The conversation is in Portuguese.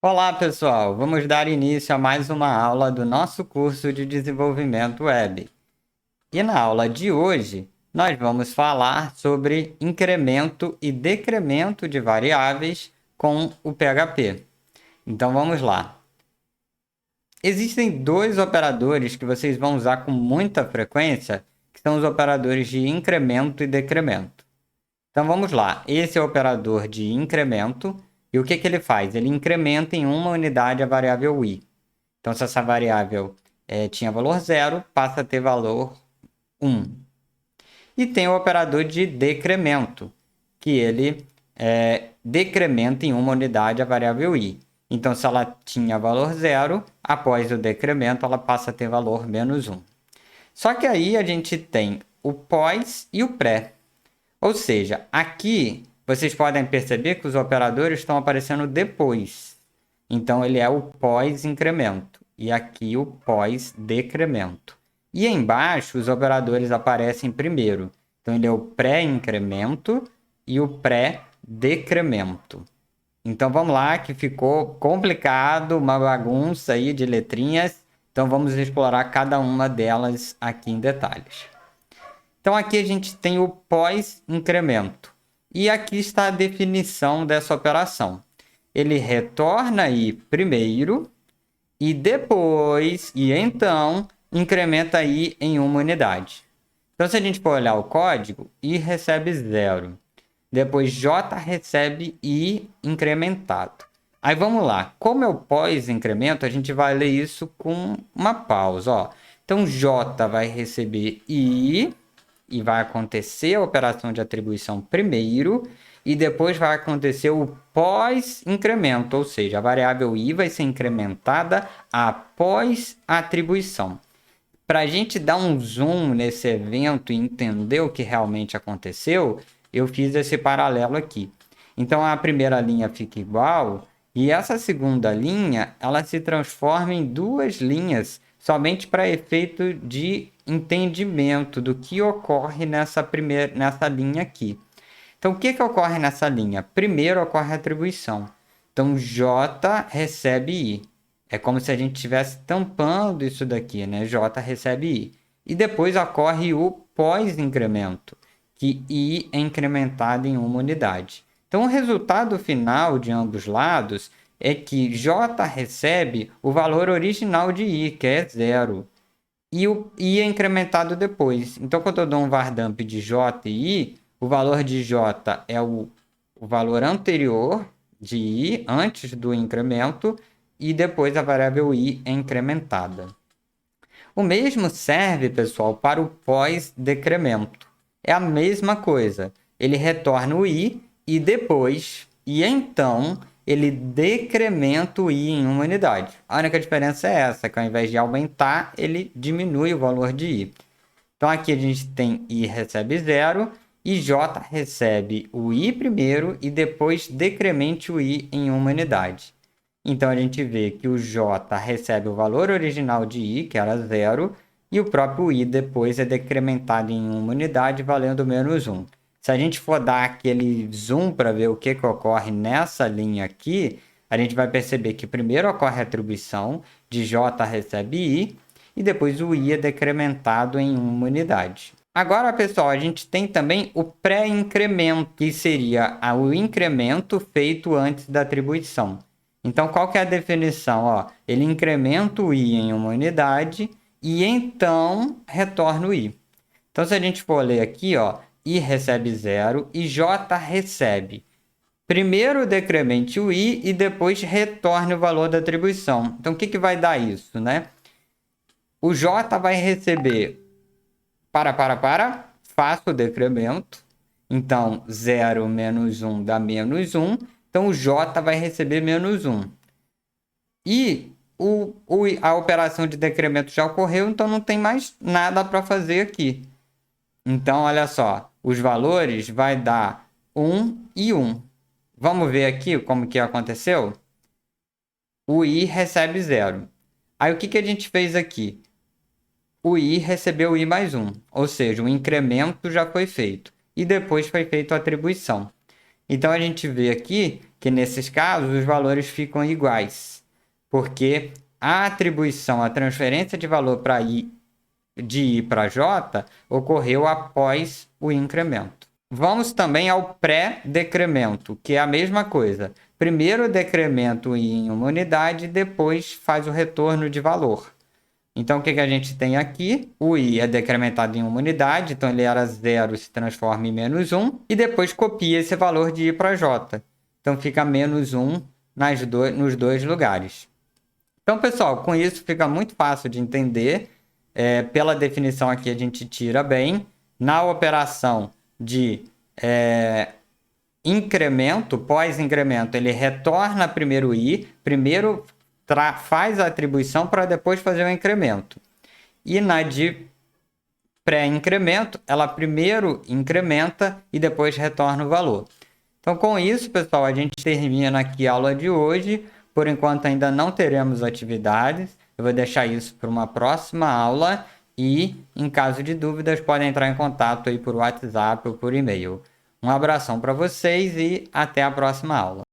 Olá, pessoal! Vamos dar início a mais uma aula do nosso curso de desenvolvimento web. E na aula de hoje, nós vamos falar sobre incremento e decremento de variáveis com o PHP. Então vamos lá. Existem dois operadores que vocês vão usar com muita frequência, que são os operadores de incremento e decremento. Então vamos lá. Esse é o operador de incremento. E o que ele faz? Ele incrementa em uma unidade a variável i. Então, se essa variável tinha valor zero, passa a ter valor 1. E tem o operador de decremento, que ele decrementa em uma unidade a variável i. Então, se ela tinha valor zero, após o decremento, ela passa a ter valor menos 1. Só que aí a gente tem o pós e o pré. Ou seja, aqui vocês podem perceber que os operadores estão aparecendo depois. Então, ele é o pós-incremento. E aqui o pós-decremento. E embaixo, os operadores aparecem primeiro. Então, ele é o pré-incremento e o pré-decremento. Então, vamos lá, que ficou complicado, uma bagunça aí de letrinhas. Então, vamos explorar cada uma delas aqui em detalhes. Então, aqui a gente tem o pós-incremento. E aqui está a definição dessa operação. Ele retorna i primeiro e depois, e então, incrementa i em uma unidade. Então, se a gente for olhar o código, i recebe 0. Depois, j recebe i incrementado. Aí, vamos lá. Como é o pós-incremento, a gente vai ler isso com uma pausa. Ó. Então, j vai receber i e vai acontecer a operação de atribuição primeiro e depois vai acontecer o pós-incremento, ou seja, a variável i vai ser incrementada após a atribuição. Para a gente dar um zoom nesse evento e entender o que realmente aconteceu, eu fiz esse paralelo aqui. Então, a primeira linha fica igual e essa segunda linha ela se transforma em duas linhas somente para efeito de entendimento do que ocorre nessa linha aqui. Então, o que ocorre nessa linha? Primeiro ocorre a atribuição. Então, J recebe I. É como se a gente estivesse tampando isso daqui, né? J recebe I. E depois ocorre o pós-incremento, que I é incrementado em uma unidade. Então, o resultado final de ambos lados é que J recebe o valor original de I, que é 0. E o I é incrementado depois. Então, quando eu dou um vardamp de J e I, o valor de J é o valor anterior de I, antes do incremento, e depois a variável I é incrementada. O mesmo serve, pessoal, para o pós-decremento. É a mesma coisa. Ele retorna o I e depois, e então, ele decrementa o i em uma unidade. A única diferença é essa, que ao invés de aumentar, ele diminui o valor de i. Então, aqui a gente tem i recebe 0 e j recebe o i primeiro e depois decremente o i em uma unidade. Então, a gente vê que o j recebe o valor original de i, que era 0, e o próprio i depois é decrementado em uma unidade, valendo menos 1. Se a gente for dar aquele zoom para ver o que ocorre nessa linha aqui, a gente vai perceber que primeiro ocorre a atribuição de j recebe i e depois o i é decrementado em uma unidade. Agora, pessoal, a gente tem também o pré-incremento, que seria o incremento feito antes da atribuição. Então, qual que é a definição? Ó, ele incrementa o i em uma unidade e então retorna o i. Então, se a gente for ler aqui, ó, i recebe 0 e j recebe. Primeiro decremente o i e depois retorne o valor da atribuição. Então, o que vai dar isso, né? O j vai receber... Faça o decremento. Então, 0 menos 1 dá menos 1. Então, o j vai receber menos 1. E a operação de decremento já ocorreu, então não tem mais nada para fazer aqui. Então, olha só, os valores vai dar 1 e 1. Vamos ver aqui como que aconteceu? O i recebe 0. Aí, o que a gente fez aqui? O i recebeu i mais 1, ou seja, o incremento já foi feito. E depois foi feita a atribuição. Então, a gente vê aqui que nesses casos os valores ficam iguais, porque a atribuição, a transferência de valor para I, de I para J ocorreu após o incremento. Vamos também ao pré-decremento, que é a mesma coisa. Primeiro decremento I em uma unidade, depois faz o retorno de valor. Então, o que a gente tem aqui? O I é decrementado em uma unidade, então ele era 0, se transforma em menos 1, e depois copia esse valor de I para J. Então, fica menos 1 nos dois lugares. Então, pessoal, com isso fica muito fácil de entender. Pela definição aqui a gente tira bem. Na operação de incremento, pós-incremento, ele retorna primeiro I, primeiro faz a atribuição para depois fazer o incremento. E na de pré-incremento, ela primeiro incrementa e depois retorna o valor. Então, com isso, pessoal, a gente termina aqui a aula de hoje. Por enquanto, ainda não teremos atividades. Eu vou deixar isso para uma próxima aula. E, em caso de dúvidas, podem entrar em contato aí por WhatsApp ou por e-mail. Um abração para vocês e até a próxima aula.